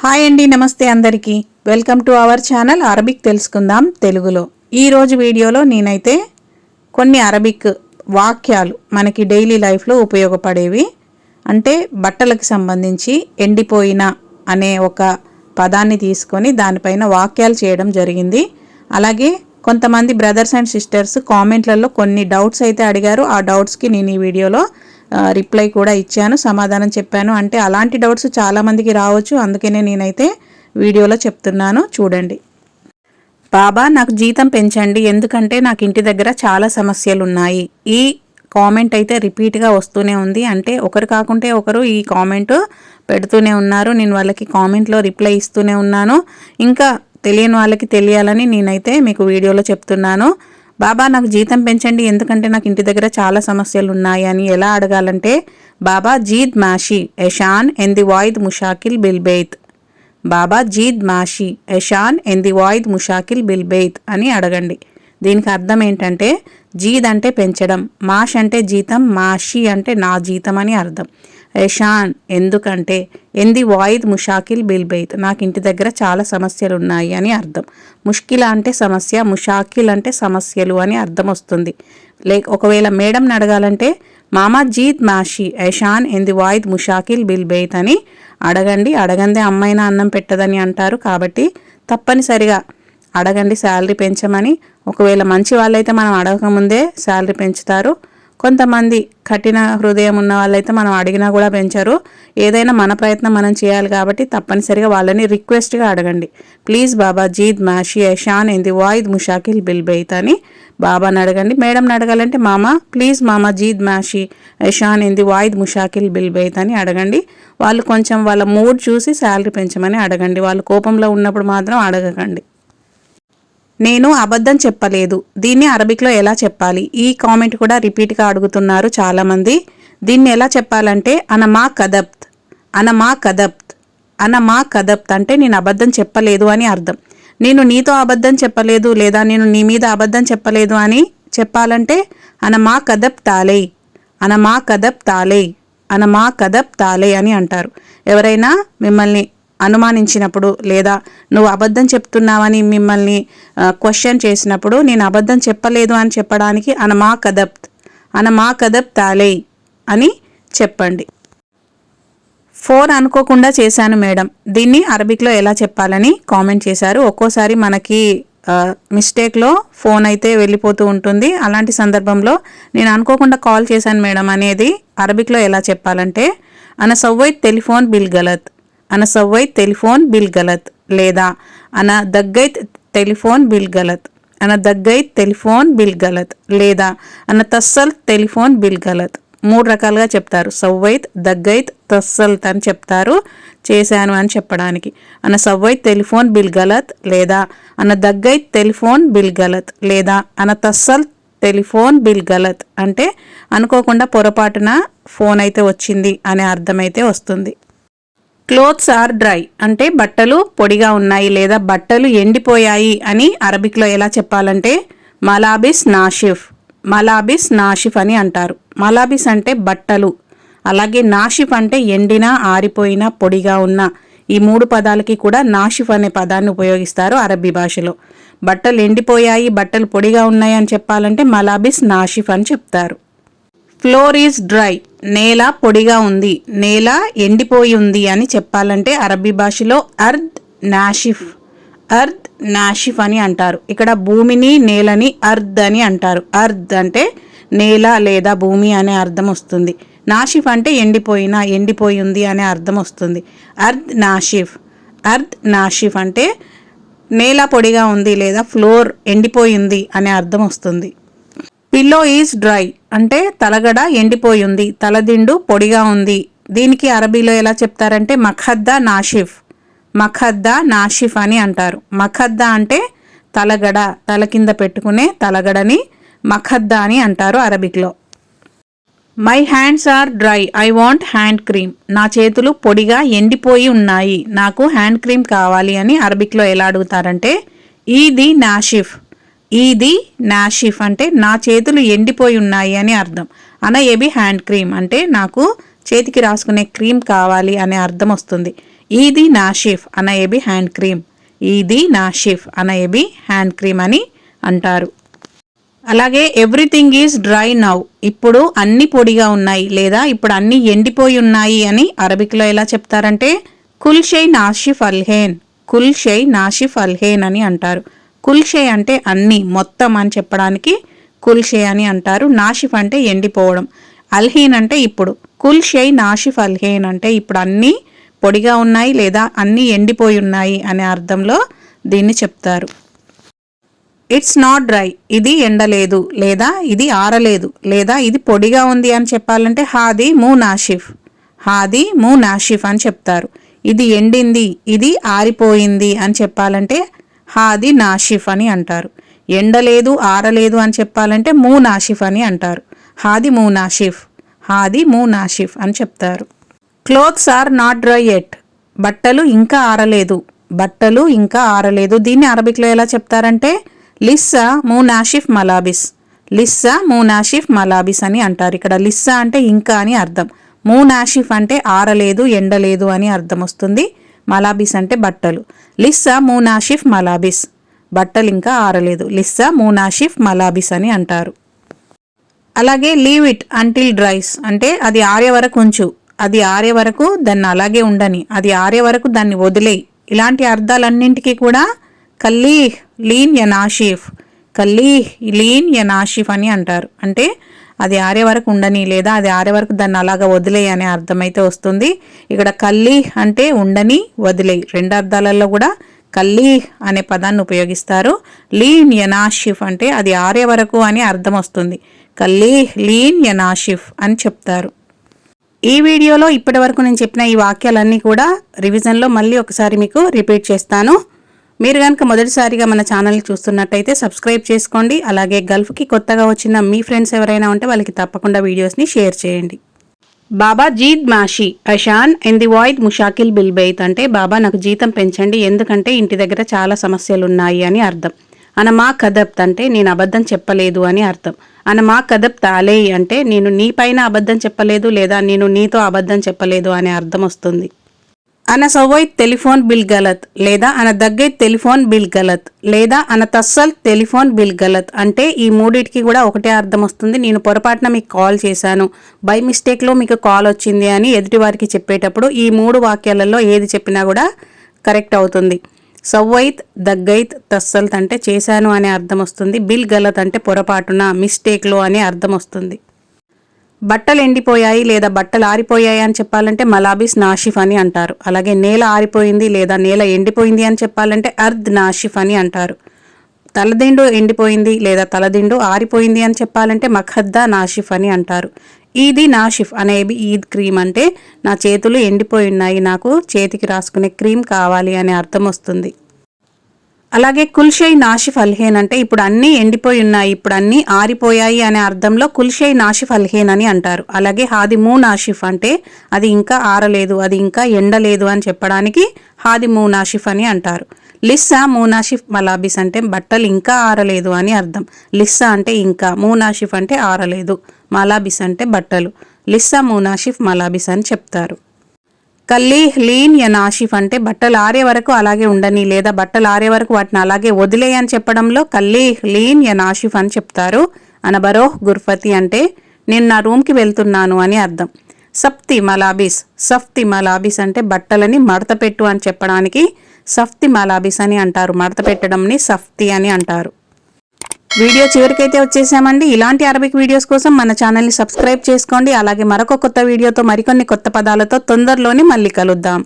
Hi అండి, నమస్తే అందరికీ. Welcome to our channel Arabic తెలుసుకుందాం తెలుగులో. ఈరోజు వీడియోలో నేనైతే కొన్ని అరబిక్ వాక్యాలు మనకి డైలీ లైఫ్లో ఉపయోగపడేవి, అంటే బట్టలకు సంబంధించి ఎండిపోయిన అనే ఒక పదాన్ని తీసుకొని దానిపైన వాక్యాలు చేయడం జరిగింది. అలాగే కొంతమంది బ్రదర్స్ అండ్ సిస్టర్స్ కామెంట్లలో కొన్ని డౌట్స్ అయితే అడిగారు. ఆ డౌట్స్కి నేను ఈ వీడియోలో రిప్లై కూడా ఇచ్చాను, సమాధానం చెప్పాను. అంటే అలాంటి డౌట్స్ చాలామందికి రావచ్చు, అందుకనే నేనైతే వీడియోలో చెప్తున్నాను, చూడండి. బాబా నాకు జీతం పెంచండి, ఎందుకంటే నాకు ఇంటి దగ్గర చాలా సమస్యలు ఉన్నాయి. ఈ కామెంట్ అయితే రిపీట్గా వస్తూనే ఉంది. అంటే ఒకరు కాకుంటే ఒకరు ఈ కామెంట్ పెడుతూనే ఉన్నారు. నేను వాళ్ళకి కామెంట్లో రిప్లై ఇస్తూనే ఉన్నాను. ఇంకా తెలియని వాళ్ళకి తెలియాలని నేనైతే మీకు వీడియోలో చెప్తున్నాను. బాబా నాకు జీతం పెంచండి, ఎందుకంటే నాకు ఇంటి దగ్గర చాలా సమస్యలు ఉన్నాయి అని ఎలా అడగాలంటే, బాబా జీద్ మాషి ఎషాన్ ఎంది వాయిద్ ముషాకిల్ బిల్బెయిత్, బాబా జీద్ మాషి ఎషాన్ ఎంది వాయిద్ ముషాకిల్ బిల్బెయిత్ అని అడగండి. దీనికి అర్థం ఏంటంటే, జీద్ అంటే పెంచడం, మాష్ అంటే జీతం, మాషి అంటే నా జీతం అని అర్థం. ఎషాన్ ఎందుకంటే, ఎంది వాయిద్ ముషాకిల్ బిల్బెయిత్ నాకు ఇంటి దగ్గర చాలా సమస్యలు ఉన్నాయి అని అర్థం. ముష్కిల అంటే సమస్య, ముషాకిల్ అంటే సమస్యలు అని అర్థం వస్తుంది. ఒకవేళ మేడంని అడగాలంటే, మామా జీద్ మాషి ఎషాన్ ఎంది వాయిద్ ముషాకిల్ బిల్బెయిత్ అని అడగండి. అడగందే అమ్మాయినా అన్నం పెట్టదని అంటారు, కాబట్టి తప్పనిసరిగా అడగండి శాలరీ పెంచమని. ఒకవేళ మంచి వాళ్ళైతే మనం అడగకముందే శాలరీ పెంచుతారు. కొంతమంది కఠిన హృదయం ఉన్న వాళ్ళైతే మనం అడిగినా కూడా పెంచరు. ఏదైనా మన ప్రయత్నం మనం చేయాలి, కాబట్టి తప్పనిసరిగా వాళ్ళని రిక్వెస్ట్గా అడగండి. ప్లీజ్ బాబా జీద్ మాషి ఎషాన్ ఎంది వాయిద్ ముషాకిల్ బిల్బెయిత్ అని బాబాని అడగండి. మేడంని అడగాలంటే, మామా ప్లీజ్ మామా జీద్ మాషి ఎషాన్ ఎంది వాయిద్ ముషాకిల్ బిల్బెయిత్ అని అడగండి. వాళ్ళు కొంచెం వాళ్ళ మూడ్ చూసి శాలరీ పెంచమని అడగండి. వాళ్ళు కోపంలో ఉన్నప్పుడు మాత్రం అడగకండి. నేను అబద్ధం చెప్పలేదు, దీన్ని అరబిక్లో ఎలా చెప్పాలి? ఈ కామెంట్ కూడా రిపీట్గా అడుగుతున్నారు చాలామంది. దీన్ని ఎలా చెప్పాలంటే, అనమా కదబ్త్, అనమా కదబ్త్, అనమా కదబ్త్ అంటే నేను అబద్ధం చెప్పలేదు అని అర్థం. నేను నీతో అబద్ధం చెప్పలేదు, లేదా నేను నీ మీద అబద్ధం చెప్పలేదు అని చెప్పాలంటే, అనమా కదబ్ తాలే, అనమా కదబ్ తాలే, అనమా కదబ్ తాలే అని అంటారు. ఎవరైనా మిమ్మల్ని అనుమానించినప్పుడు, లేదా నువ్వు అబద్ధం చెప్తున్నావని మిమ్మల్ని క్వశ్చన్ చేసినప్పుడు, నేను అబద్ధం చెప్పలేదు అని చెప్పడానికి అనమా కదబ్త్, అనమా కదబ్ తాలే అని చెప్పండి. ఫోన్ అనుకోకుండా చేశాను మేడం, దీన్ని అరబిక్లో ఎలా చెప్పాలని కామెంట్ చేశారు. ఒక్కోసారి మనకి మిస్టేక్లో ఫోన్ అయితే వెళ్ళిపోతూ ఉంటుంది. అలాంటి సందర్భంలో నేను అనుకోకుండా కాల్ చేశాను మేడం అనేది అరబిక్లో ఎలా చెప్పాలంటే, అన సవ్వైత్ టెలిఫోన్ బిల్ గలత్, అన సవ్వైత్ టెలిఫోన్ బిల్ గలత్, లేదా అన దగ్గైత్ టెలిఫోన్ బిల్ గలత్, అన దగ్గైత్ టెలిఫోన్ బిల్ గలత్, లేదా అన తస్సల్ టెలిఫోన్ బిల్ గలత్. 3 రకాలుగా చెప్తారు. సవ్వైత్, దగ్గైత్, తస్సల్త్ అని చెప్తారు చేశాను అని చెప్పడానికి. అన సవ్వైత్ టెలిఫోన్ బిల్ గలత్, లేదా అన దగ్గైత్ టెలిఫోన్ బిల్ గలత్, లేదా అన తస్సల్ టెలిఫోన్ బిల్ గలత్ అంటే అనుకోకుండా పొరపాటున ఫోన్ అయితే వచ్చింది అనే అర్థమైతే వస్తుంది. క్లోత్స్ ఆర్ డ్రై అంటే బట్టలు పొడిగా ఉన్నాయి, లేదా బట్టలు ఎండిపోయాయి అని అరబిక్లో ఎలా చెప్పాలంటే, మలాబిస్ నాషిఫ్, మలాబిస్ నాషిఫ్ అని అంటారు. మలాబిస్ అంటే బట్టలు, అలాగే నాషిఫ్ అంటే ఎండిన, ఆరిపోయిన, పొడిగా ఉన్న. ఈ 3 పదాలకి కూడా నాషిఫ్ అనే పదాన్ని ఉపయోగిస్తారు అరబీ భాషలో. బట్టలు ఎండిపోయాయి, బట్టలు పొడిగా ఉన్నాయి అని చెప్పాలంటే మలాబిస్ నాషిఫ్ అని చెప్తారు. ఫ్లోర్ ఈజ్ డ్రై, నేల పొడిగా ఉంది, నేల ఎండిపోయి ఉంది అని చెప్పాలంటే అరబీ భాషలో అర్ద్ నాషిఫ్, అర్ద్ నాషిఫ్ అని అంటారు. ఇక్కడ భూమిని, నేలని అర్ద్ అని అంటారు. అర్ద్ అంటే నేల లేదా భూమి అనే అర్థం వస్తుంది. నాషిఫ్ అంటే ఎండిపోయిన, ఎండిపోయి ఉంది అనే అర్థం వస్తుంది. అర్ద్ నాషిఫ్, అర్ద్ నాషిఫ్ అంటే నేల పొడిగా ఉంది, లేదా ఫ్లోర్ ఎండిపోయింది అనే అర్థం వస్తుంది. పిల్లో ఈజ్ డ్రై అంటే తలగడ ఎండిపోయి ఉంది, తలదిండు పొడిగా ఉంది. దీనికి అరబీలో ఎలా చెప్తారంటే, మఖద్దా నాషిఫ్, మఖద్దా నాషిఫ్ అని అంటారు. మఖద్దా అంటే తలగడ, తల కింద పెట్టుకునే తలగడని మఖద్దా అని అంటారు అరబిక్లో. My hands are dry, I want hand cream, నా చేతులు పొడిగా ఎండిపోయి ఉన్నాయి, నాకు హ్యాండ్ క్రీమ్ కావాలి అని అరబిక్లో ఎలా అడుగుతారంటే, ఈది నాషిఫ్, ఈది నాషిఫ్ అంటే నా చేతులు ఎండిపోయి ఉన్నాయి అని అర్థం. అన ఏబి హ్యాండ్ క్రీమ్ అంటే నాకు చేతికి రాసుకునే క్రీమ్ కావాలి అనే అర్థం వస్తుంది. ఈది నాషిఫ్ అనయేబి హ్యాండ్ క్రీమ్. ఈది నాషిఫ్ అనయేబి హ్యాండ్ క్రీమ్ అని అంటారు. అలాగే ఎవ్రీథింగ్ ఈజ్ డ్రై నౌ, ఇప్పుడు అన్ని పొడిగా ఉన్నాయి లేదా ఇప్పుడు అన్ని ఎండిపోయి ఉన్నాయి అని అరబిక్లో ఎలా చెప్తారంటే కుల్ షై నాషిఫ్ అల్హేన్, కుల్ షై నాషిఫ్ అల్హేన్ అని అంటారు. కుల్ షై అంటే అన్ని మొత్తం అని చెప్పడానికి కుల్ షై అని అంటారు. నాషిఫ్ అంటే ఎండిపోవడం, అల్హీన్ అంటే ఇప్పుడు. కుల్ షై నాషిఫ్ అల్హేన్ అంటే ఇప్పుడు అన్నీ పొడిగా ఉన్నాయి లేదా అన్నీ ఎండిపోయి ఉన్నాయి అనే అర్థంలో దీన్ని చెప్తారు. ఇట్స్ నాట్ డ్రై, ఇది ఎండలేదు లేదా ఇది ఆరలేదు లేదా ఇది పొడిగా ఉంది అని చెప్పాలంటే హాది మూ నాషిఫ్, హాది మూ నాషిఫ్ అని చెప్తారు. ఇది ఎండింది ఇది ఆరిపోయింది అని చెప్పాలంటే హాది నాషిఫ్ అని అంటారు. ఎండలేదు ఆరలేదు అని చెప్పాలంటే మూ నాషిఫ్ అని అంటారు. హాది మూ నాషిఫ్, హాది మూ నాషిఫ్ అని చెప్తారు. Clothes are not dry yet, బట్టలు ఇంకా ఆరలేదు, బట్టలు ఇంకా ఆరలేదు. దీన్ని అరబిక్లో ఎలా చెప్తారంటే లిస్సా మూ నాషిఫ్ మలాబిస్, లిస్సా మూ నాషిఫ్ మలాబిస్ అని అంటారు. ఇక్కడ లిస్సా అంటే ఇంకా అని అర్థం, మూ నాషిఫ్ అంటే ఆరలేదు ఎండలేదు అని అర్థం వస్తుంది. మలాబిస్ అంటే బట్టలు. లిస్సా మూ నాషిఫ్ మలాబిస్, బట్టలు ఇంకా ఆరలేదు. లిస్సా మూ నాషిఫ్ మలాబిస్ అని అంటారు. అలాగే లీవ్ ఇట్ అంటిల్ డ్రైస్ అంటే అది ఆరే వరకు ఉంచు, అది ఆరే వరకు దాన్ని అలాగే ఉండని, అది ఆరే వరకు దాన్ని వదిలేయి. ఇలాంటి అర్థాలన్నింటికీ కూడా కల్లీహ్ లీన్ యనాషిఫ్, కల్లీహ్ లీన్ యనాషిఫ్ అని అంటారు. అంటే అది ఆరే వరకు ఉండని లేదా అది ఆరే వరకు దాన్ని అలాగా వదిలేయి అనే అర్థమైతే వస్తుంది. ఇక్కడ కల్లీహ్ అంటే ఉండని వదిలేయి, రెండు అర్థాలలో కూడా కల్లీహ్ అనే పదాన్ని ఉపయోగిస్తారు. లీన్ యనాషిఫ్ అంటే అది ఆరే వరకు అని అర్థం వస్తుంది. కల్లీహ్ లీన్ యనాషిఫ్ అని చెప్తారు. ఈ వీడియోలో ఇప్పటి వరకు నేను చెప్పిన ఈ వాక్యాలన్నీ కూడా రివిజన్లో మళ్ళీ ఒకసారి మీకు రిపీట్ చేస్తాను. మీరు కనుక మొదటిసారిగా మన ఛానల్ని చూస్తున్నట్టయితే సబ్స్క్రైబ్ చేసుకోండి. అలాగే గల్ఫ్కి కొత్తగా వచ్చిన మీ ఫ్రెండ్స్ ఎవరైనా ఉంటే వాళ్ళకి తప్పకుండా వీడియోస్ని షేర్ చేయండి. బాబా జీద్ మాషి అషాన్ ఎంది వాయిద్ ముషాకిల్ బిల్బెయిత్ అంటే బాబా నాకు జీతం పెంచండి ఎందుకంటే ఇంటి దగ్గర చాలా సమస్యలు ఉన్నాయి అని అర్థం. అనమా కదబ్త్ అంటే నేను అబద్ధం చెప్పలేదు అని అర్థం. అనమా కదబ్ తాలేయి అంటే నేను నీ పైన అబద్ధం చెప్పలేదు లేదా నేను నీతో అబద్ధం చెప్పలేదు అనే అర్థం వస్తుంది. అన సవైత్ టెలిఫోన్ బిల్ గలత్ లేదా అన దగ్గైత్ టెలిఫోన్ బిల్ గలత్ లేదా అన తస్సల్ టెలిఫోన్ బిల్ గలత్ అంటే ఈ మూడింటికి కూడా ఒకటే అర్థం వస్తుంది. నేను పొరపాటున మీకు కాల్ చేశాను, బై మిస్టేక్లో మీకు కాల్ వచ్చింది అని ఎదుటివారికి చెప్పేటప్పుడు ఈ మూడు వాక్యాలలో ఏది చెప్పినా కూడా కరెక్ట్ అవుతుంది. సవ్వైత్ దగ్గైత్ తస్సల్త్ అంటే చేశాను అనే అర్థం వస్తుంది. బిల్ గలత్ అంటే పొరపాటున మిస్టేక్లో అనే అర్థం వస్తుంది. బట్టలు ఎండిపోయాయి లేదా బట్టలు ఆరిపోయాయి అని చెప్పాలంటే మలాబిస్ నాషిఫ్ అని అంటారు. అలాగే నేల ఆరిపోయింది లేదా నేల ఎండిపోయింది అని చెప్పాలంటే అర్ద్ నాషిఫ్ అని అంటారు. తలదిండు ఎండిపోయింది లేదా తలదిండు ఆరిపోయింది అని చెప్పాలంటే మఖద్దా నాషిఫ్ అని అంటారు. ఈది నాషిఫ్ అనేవి ఈద్ క్రీమ్ అంటే నా చేతులు ఎండిపోయి ఉన్నాయి, నాకు చేతికి రాసుకునే క్రీమ్ కావాలి అనే అర్థం వస్తుంది. అలాగే కుల్షై నాషిఫ్ అల్హేన్ అంటే ఇప్పుడు అన్నీ ఎండిపోయి ఉన్నాయి, ఇప్పుడు అన్నీ ఆరిపోయాయి అనే అర్థంలో కుల్షై నాషిఫ్ అల్హేన్ అని అంటారు. అలాగే హాది మూ నాషిఫ్ అంటే అది ఇంకా ఆరలేదు, అది ఇంకా ఎండలేదు అని చెప్పడానికి హాది మూ నాషిఫ్ అని అంటారు. లిస్సా మూనాషిఫ్ మలాబిస్ అంటే బట్టలు ఇంకా ఆరలేదు అని అర్థం. లిస్సా అంటే ఇంకా, మూనాషిఫ్ అంటే ఆరలేదు, మలాబిస్ అంటే బట్టలు. లిస్సా మూనాషిఫ్ మలాబిస్ అని చెప్తారు. కల్లీహ్ లీన్ యనాషిఫ్ అంటే బట్టలు ఆరే వరకు అలాగే ఉండని లేదా బట్టలు ఆరే వరకు వాటిని అలాగే వదిలేయి అని చెప్పడంలో కల్లీహ్ లీన్ యనాషిఫ్ అని చెప్తారు. అనబరోహ్ గుర్ఫతి అంటే నేను నా రూమ్కి వెళ్తున్నాను అని అర్థం. సఫ్తి మలాబిస్, సఫ్తి మలాబిస్ అంటే బట్టలని మడత పెట్టు అని చెప్పడానికి సఫ్తి మలాబిస్ అని అంటారు. మడత పెట్టడంని సఫ్తి అని అంటారు. వీడియో చివరికైతే వచ్చేసామండి. ఇలాంటి అరబిక్ వీడియోస్ కోసం మన ఛానల్ని సబ్స్క్రైబ్ చేసుకోండి. అలాగే మరొక కొత్త వీడియోతో మరికొన్ని కొత్త పదాలతో తొందరలోనే మళ్ళీ కలుద్దాం.